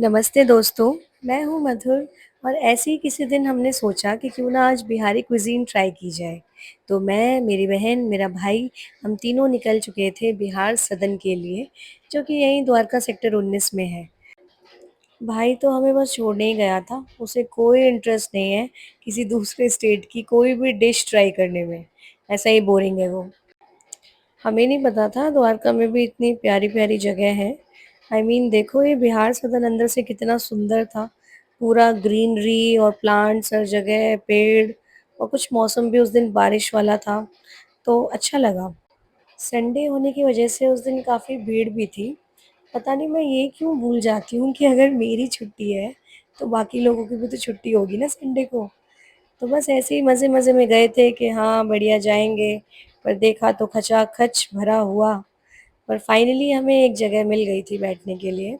नमस्ते दोस्तों, मैं हूँ मधुर और ऐसे ही किसी दिन हमने सोचा कि क्यों ना आज बिहारी क्विज़ीन ट्राई की जाए। तो मैं, मेरी बहन, मेरा भाई हम तीनों निकल चुके थे बिहार सदन के लिए, जो कि यहीं द्वारका सेक्टर 19 में है। भाई तो हमें बस छोड़ने ही गया था, उसे कोई इंटरेस्ट नहीं है किसी दूसरे स्टेट की कोई भी डिश ट्राई करने में, ऐसा ही बोरिंग है वो। हमें नहीं पता था द्वारका में भी इतनी प्यारी-प्यारी जगह है। देखो ये बिहार सदन अंदर से कितना सुंदर था। पूरा ग्रीनरी और प्लांट्स हर जगह, पेड़ और कुछ मौसम भी उस दिन बारिश वाला था, तो अच्छा लगा। संडे होने की वजह से उस दिन काफ़ी भीड़ भी थी। पता नहीं मैं ये क्यों भूल जाती हूँ कि अगर मेरी छुट्टी है, तो बाकी लोगों की भी तो छुट्टी होगी ना संडे को। तो बस ऐसे ही मज़े-मज़े में गए थे कि हाँ, बढ़िया जाएँगे, पर देखा तो खचाखच भरा हुआ। पर फाइनली हमें एक जगह मिल गई थी बैठने के लिए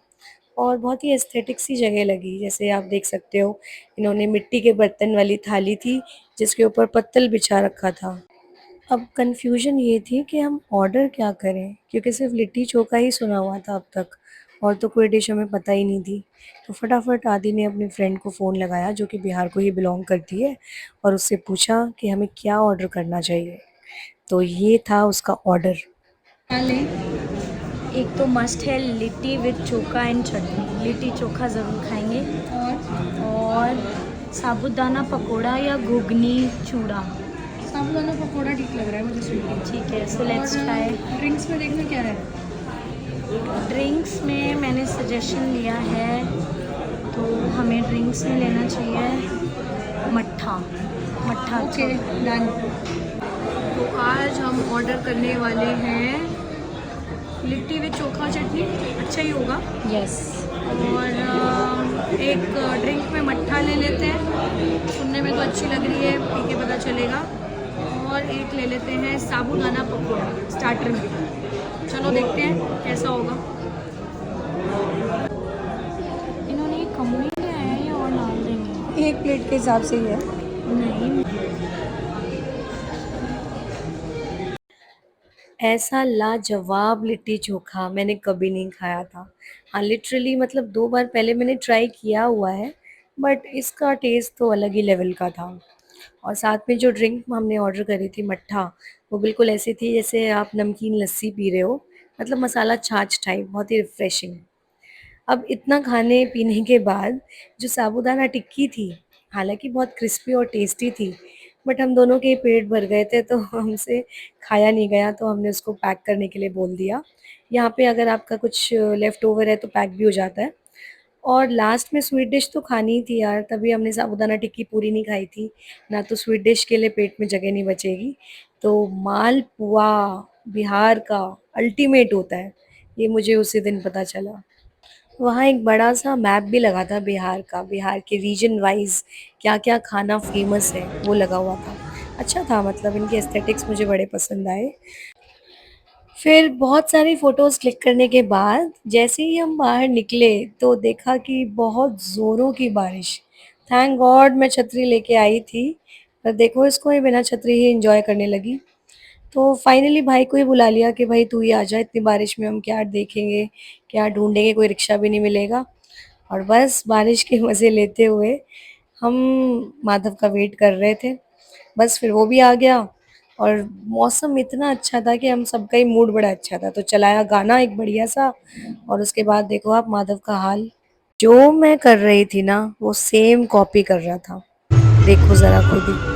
और बहुत ही एस्थेटिक सी जगह लगी। जैसे आप देख सकते हो, इन्होंने मिट्टी के बर्तन वाली थाली थी, जिसके ऊपर पत्तल बिछा रखा था। अब कन्फ्यूज़न ये थी कि हम ऑर्डर क्या करें? क्योंकि सिर्फ़ लिट्टी-चोखा ही सुना हुआ था अब तक और तो कोई डिश हमें पता ही नहीं थी। तो फटाफट आदि ने अपनी फ्रेंड को फ़ोन लगाया जो कि बिहार को ही बिलॉन्ग करती है और उससे पूछा कि हमें क्या ऑर्डर करना चाहिए? तो ये था उसका ऑर्डर। एक तो मस्ट है लिट्टी विद चोखा एंड चटनी। लिट्टी चोखा ज़रूर खाएंगे। और साबूदाना पकोड़ा या घुगनी चूड़ा। साबूदाना पकौड़ा ठीक लग रहा है मुझे स्वीट। ठीक है, सो लेट्स ट्राई। ड्रिंक्स में देखना क्या है। ड्रिंक्स में मैंने सजेशन लिया है, तो हमें ड्रिंक्स में लेना चाहिए मट्ठा। मट्ठा ओके डन। तो आज हम ऑर्डर करने वाले हैं लिट्टी विद चोखा चटनी, अच्छा ही होगा। यस। और एक ड्रिंक में मट्ठा ले लेते हैं, सुनने में तो अच्छी लग रही है, पी के पता चलेगा। और एक ले लेते हैं साबूदाना पकौड़ा स्टार्टर में। चलो देखते हैं कैसा होगा। इन्होंने कम में लिया है या और डाल देंगे? एक प्लेट के हिसाब से ही है। नहीं। ऐसा लाजवाब लिट्टी-चोखा मैंने कभी नहीं खाया था। हाँ, लिटरली मतलब 2 बार पहले मैंने ट्राई किया हुआ है, बट इसका टेस्ट तो अलग ही लेवल का था। और साथ में जो ड्रिंक हमने ऑर्डर करी थी मट्ठा, वो बिल्कुल ऐसी थी जैसे आप नमकीन लस्सी पी रहे हो, मतलब मसाला छाछ टाइप, बहुत ही रिफ्रेशिंग। अब इतना खाने-पीने के बाद जो साबूदाना टिक्की थी, हालाँकि बहुत क्रिस्पी और टेस्टी थी, बट हम दोनों के ही पेट भर गए थे तो हमसे खाया नहीं गया तो हमने उसको पैक करने के लिए बोल दिया। यहाँ पे अगर आपका कुछ लेफ्ट ओवर है तो पैक भी हो जाता है। और लास्ट में स्वीट डिश तो खानी ही थी यार, तभी हमने साबूदाना टिक्की पूरी नहीं खाई थी, ना तो स्वीट डिश के लिए पेट में जगह नहीं बचेगी। तो मालपुआ बिहार का अल्टीमेट होता है, ये मुझे उसी दिन पता चला। वहाँ एक बड़ा-सा मैप भी लगा था बिहार का, बिहार के रीजन वाइज़ क्या-क्या खाना फ़ेमस है, वो लगा हुआ था। अच्छा था मतलब इनके एस्थेटिक्स मुझे बड़े पसंद आए। फिर बहुत सारी फ़ोटोज़ क्लिक करने के बाद जैसे ही हम बाहर निकले तो देखा कि बहुत ज़ोरों की बारिश। थैंक गॉड मैं छतरी लेके आई थी, पर देखो इसको ये बिना छतरी ही एन्जॉय करने लगी। तो फाइनली भाई को ही बुला लिया कि भाई तू ही आ जा, इतनी बारिश में हम क्या देखेंगे, क्या ढूँढेंगे, कोई रिक्शा भी नहीं मिलेगा। और बस बारिश के मज़े लेते हुए हम माधव का वेट कर रहे थे। बस फिर वो भी आ गया और मौसम इतना अच्छा था कि हम सबका ही मूड बड़ा अच्छा था। तो चलाया गाना एक बढ़िया-सा और उसके बाद देखो आप माधव का हाल। जो मैं कर रही थी ना, वो सेम कॉपी कर रहा था। देखो ज़रा खुद ही।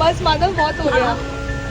बस माधव बहुत हो गया।